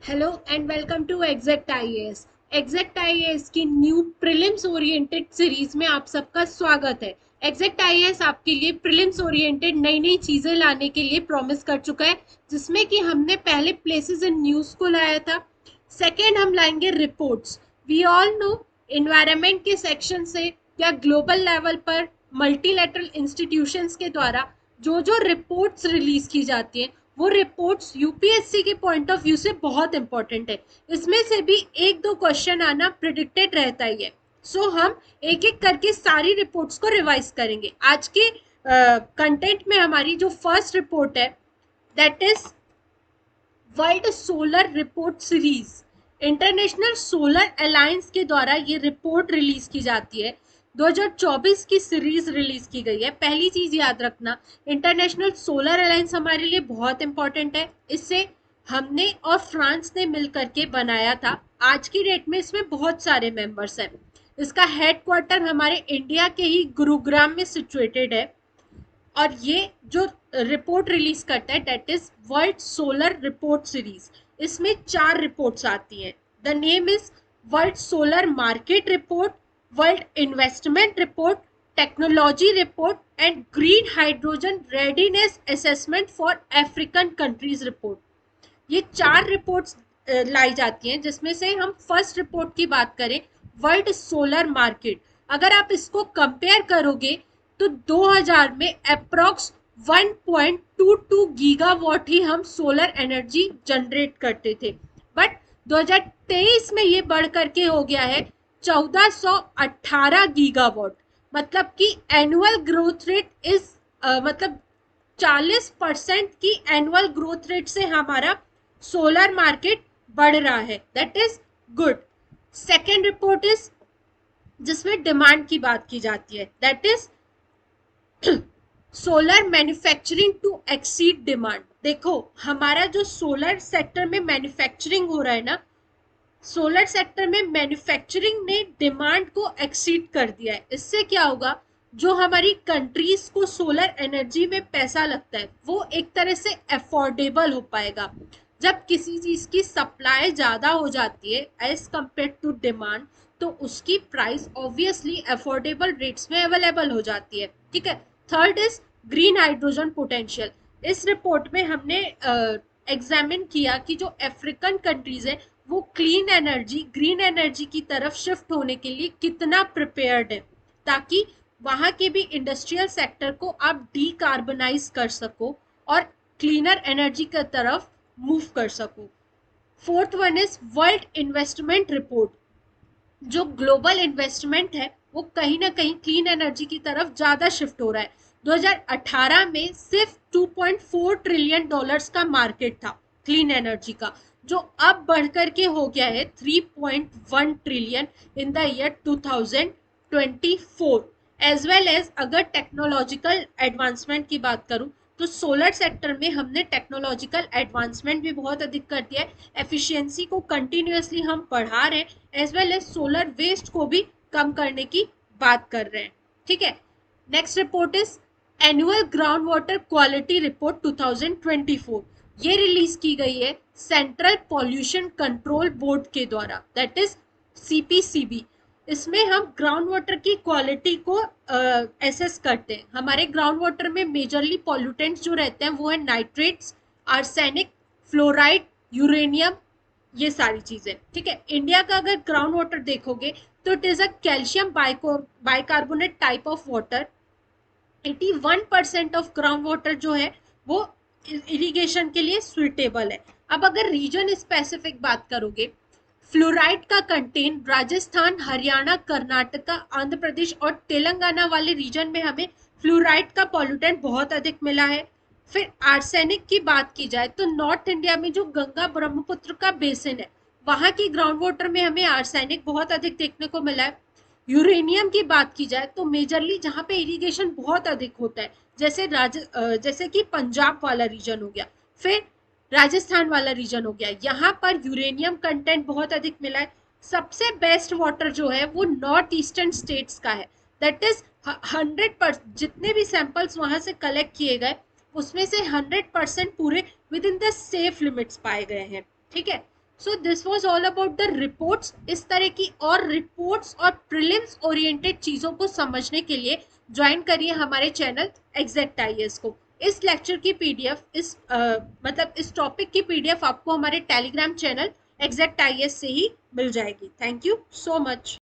Hello and welcome to exact IAS. Exact IAS की new prelims oriented series में आप सबका स्वागत है। एग्जैक्ट आईएएस आपके लिए प्रीलिम्स ओरिएंटेड नई नई चीजें लाने के लिए प्रॉमिस कर चुका है, जिसमें कि हमने पहले प्लेसेस इन न्यूज को लाया था। सेकेंड हम लाएंगे reports. We all know environment के सेक्शन से या ग्लोबल लेवल पर मल्टीलैटरल इंस्टीट्यूशंस के द्वारा जो जो रिपोर्ट्स रिलीज की जाती हैं वो रिपोर्ट्स यूपीएससी के पॉइंट ऑफ व्यू से बहुत इंपॉर्टेंट है। इसमें से भी एक दो क्वेश्चन आना प्रिडिक्टेड रहता ही है। सो हम एक एक करके सारी रिपोर्ट्स को रिवाइज करेंगे। आज के कंटेंट में हमारी जो फर्स्ट रिपोर्ट है that is world solar report series. International solar alliance के द्वारा ये रिपोर्ट रिलीज की जाती है। 2024 की सीरीज रिलीज की गई है। पहली चीज याद रखना, इंटरनेशनल सोलर अलायंस हमारे लिए बहुत इंपॉर्टेंट है। इससे हमने और फ्रांस ने मिलकर के बनाया था। आज की डेट में इसमें बहुत सारे मेंबर्स हैं। इसका हेडक्वार्टर हमारे इंडिया के ही गुरुग्राम में सिचुएटेड है। और ये जो रिपोर्ट रिलीज करता है that is world solar report series. इसमें 4 रिपोर्ट्स आती हैं। The name is world solar market report, world investment report, technology report and green hydrogen readiness assessment for African countries report. ये 4 रिपोर्ट्स लाई जाती हैं, जिसमें से हम फर्स्ट रिपोर्ट की बात करें वर्ल्ड सोलर मार्केट। अगर आप इसको कंपेयर करोगे तो 2000 में अप्रॉक्स 1.22 गीगावाट ही हम सोलर एनर्जी जनरेट करते थे, बट 2023 में ये बढ़ करके हो गया है 1418 गीगावाट। मतलब कि एनुअल ग्रोथ रेट इज मतलब 40% की एनुअल ग्रोथ रेट से हमारा सोलर मार्केट बढ़ रहा है। That is good. Second report is जिसमें डिमांड की बात की जाती है that is solar manufacturing to exceed demand. देखो हमारा जो सोलर सेक्टर में मैन्युफैक्चरिंग हो रहा है ना, सोलर सेक्टर में मैन्युफैक्चरिंग ने डिमांड को एक्सीड कर दिया है। इससे क्या होगा, जो हमारी कंट्रीज को सोलर एनर्जी में पैसा लगता है वो एक तरह से अफोर्डेबल हो पाएगा। जब किसी चीज की सप्लाई ज्यादा हो जाती है एज कंपेयर टू डिमांड, तो उसकी प्राइस ऑब्वियसली अफोर्डेबल रेट्स में अवेलेबल हो जाती है। ठीक है। Third is green hydrogen potential. इस रिपोर्ट में हमने एग्जामिन किया कि जो अफ्रीकन कंट्रीज है वो क्लीन एनर्जी, ग्रीन एनर्जी की तरफ शिफ्ट होने के लिए कितना प्रिपेयर्ड है, ताकि वहां के भी इंडस्ट्रियल सेक्टर को आप डीकार्बनाइज कर सको और क्लीनर एनर्जी की तरफ मूव कर सको। Fourth one is world investment report. जो ग्लोबल इन्वेस्टमेंट है वो कहीं ना कहीं क्लीन एनर्जी की तरफ ज्यादा शिफ्ट हो रहा है। 2018 में सिर्फ 2.4 ट्रिलियन डॉलर्स का मार्केट था क्लीन एनर्जी का, जो अब बढ़कर के हो गया है 3.1 trillion in the year 2024। As well as अगर टेक्नोलॉजिकल एडवांसमेंट की बात करूं तो सोलर सेक्टर में हमने टेक्नोलॉजिकल एडवांसमेंट भी बहुत अधिक कर दिया है। एफिशिएंसी को कंटिन्यूअसली हम बढ़ा रहे हैं, as well as solar waste को भी कम करने की बात कर रहे हैं। ठीक है। Next report is annual ground water quality report 2024। ये रिलीज की गई है सेंट्रल पॉल्यूशन कंट्रोल बोर्ड के द्वारा, दैट इज सीपीसीबी। इसमें हम ग्राउंड वाटर की क्वालिटी को एसेस करते हैं। हमारे ग्राउंड वाटर में मेजरली पॉल्यूटेंट्स जो रहते हैं वो है नाइट्रेट्स, आर्सेनिक, फ्लोराइड, यूरेनियम, ये सारी चीजें। ठीक है। इंडिया का अगर ग्राउंड वाटर देखोगे तो it is a calcium bicarbonate type of water. 81% of ground water जो है वो इरिगेशन के लिए सुइटेबल है। अब अगर रीजन स्पेसिफिक बात करोगे, फ्लोराइड का कंटेंट राजस्थान, हरियाणा, कर्नाटका, आंध्र प्रदेश और तेलंगाना वाले रीजन में हमें फ्लोराइड का पॉल्यूटेंट बहुत अधिक मिला है। फिर आर्सेनिक की बात की जाए तो नॉर्थ इंडिया में जो गंगा ब्रह्मपुत्र का बेसिन है वहां की ग्राउंड वाटर में हमें आर्सेनिक बहुत अधिक देखने को मिला है। यूरेनियम की बात की जाए तो मेजरली जहाँ पे इरिगेशन बहुत अधिक होता है, जैसे कि पंजाब वाला रीजन हो गया, फिर राजस्थान वाला रीजन हो गया, यहाँ पर यूरेनियम कंटेंट बहुत अधिक मिला है। सबसे बेस्ट वाटर जो है वो नॉर्थ ईस्टर्न स्टेट्स का है, दैट इज 100% जितने भी सैंपल्स वहां से कलेक्ट किए गए उसमें से 100% पूरे with in the safe limits पाए गए हैं। ठीक है, so this was all about the reports. इस तरह की और रिपोर्ट्स और प्रीलिम्स ओरिएंटेड चीजों को समझने के लिए ज्वाइन करिए हमारे चैनल एग्जैक्ट आईएएस को। इस लेक्चर की पीडीएफ, मतलब इस टॉपिक की पीडीएफ आपको हमारे टेलीग्राम चैनल एग्जैक्ट आईएएस से ही मिल जाएगी। Thank you so much.